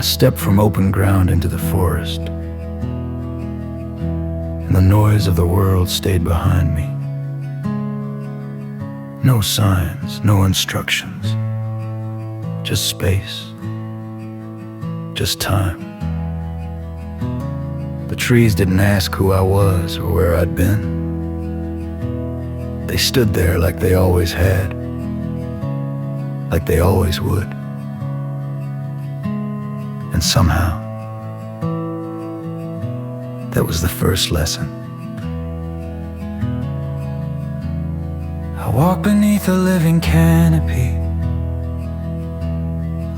stepped from open ground into the forest, and the noise of the world stayed behind me. No signs, no instructions, just space, just time. The trees didn't ask who I was or where I'd been. They stood there like they always had, like they always would. And somehow, that was the first lesson. I walk beneath a living canopy,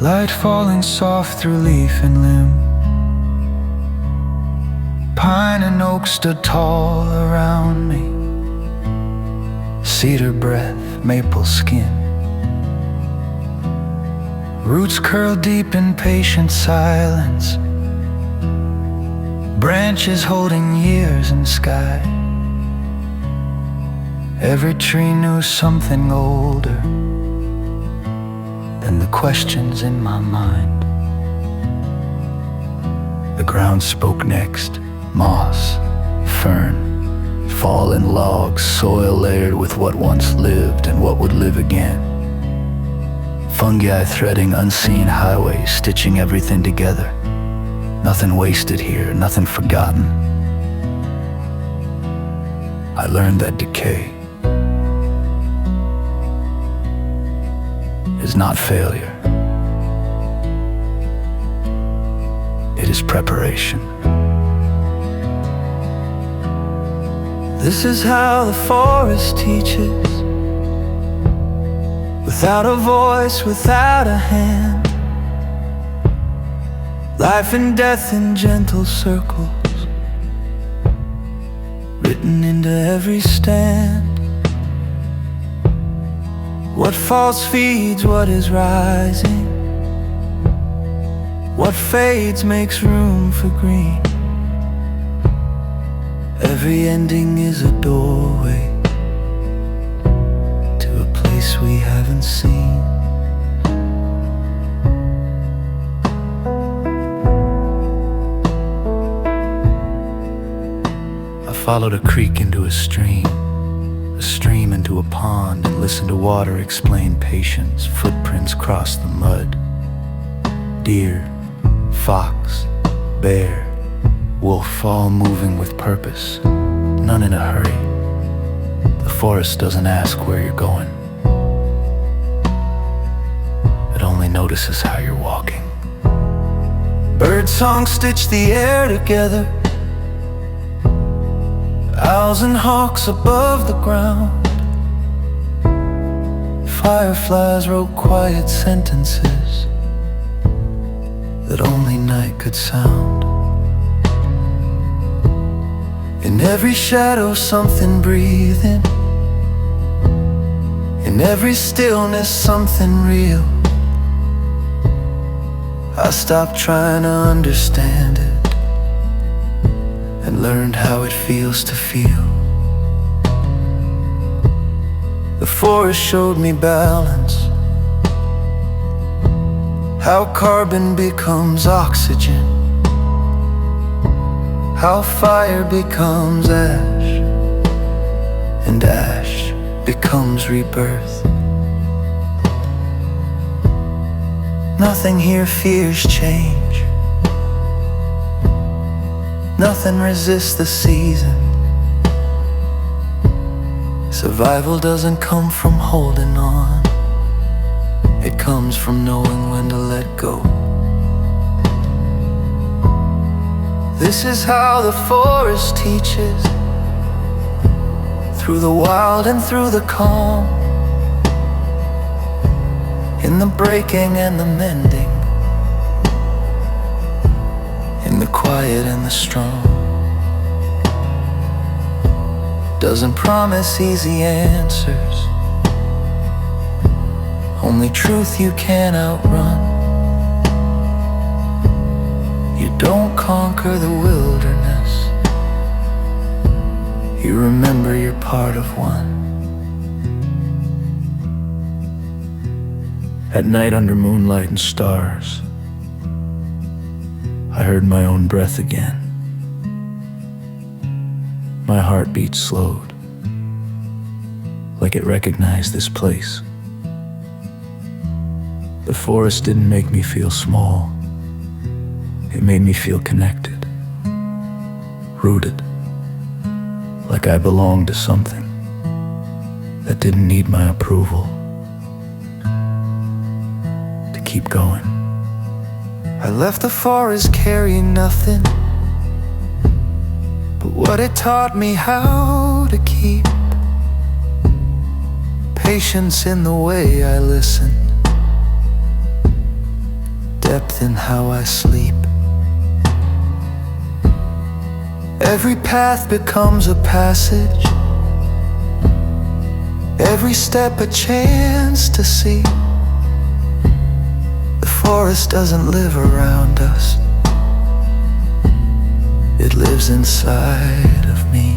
light falling soft through leaf and limb. Pine and oak stood tall around me, cedar breath, maple skin. Roots curled deep in patient silence, branches holding years in sky. Every tree knew something older than the questions in my mind. The ground spoke next. Moss, fern, fallen logs, soil layered with what once lived and what would live again. Fungi threading unseen highways, stitching everything together. Nothing wasted here, nothing forgotten. I learned that decay is not failure. It is preparation. This is how the forest teaches, without a voice, without a hand. Life and death in gentle circles, written into every stand. What falls feeds what is rising, what fades makes room for green. Every ending is a doorway to a place we haven't seen. I followed a creek into a stream into a pond, and listened to water explain patience. Footprints cross the mud. Deer, fox, bear, wolf, all moving with purpose, none in a hurry. The forest doesn't ask where you're going. It only notices how you're walking. Bird songs stitch the air together, owls and hawks above the ground. Fireflies wrote quiet sentences that only night could sound. In every shadow something breathing, in every stillness something real. I stopped trying to understand it and learned how it feels to feel. The forest showed me balance, how carbon becomes oxygen, how fire becomes ash, and ash becomes rebirth. Nothing here fears change, nothing resists the season. Survival doesn't come from holding on, it comes from knowing when to let go. This is how the forest teaches, through the wild and through the calm, in the breaking and the mending, in the quiet and the strong. Doesn't promise easy answers, only truth you can't outrun. You don't conquer the wilderness, you remember you're part of one. At night under moonlight and stars, I heard my own breath again. My heartbeat slowed, like it recognized this place. The forest didn't make me feel small. It made me feel connected, rooted, like I belonged to something that didn't need my approval to keep going. I left the forest carrying nothing but what it taught me how to keep patience in the way I listen, depth in how I sleep. Every path becomes a passage, every step a chance to see. The forest doesn't live around us, it lives inside of me.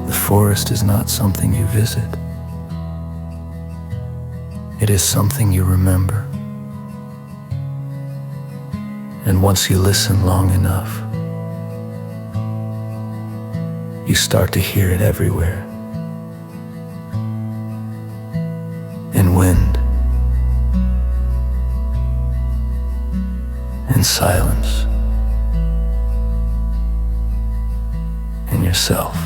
The forest is not something you visit, it is something you remember. And once you listen long enough, you start to hear it everywhere. In wind, in silence, in yourself.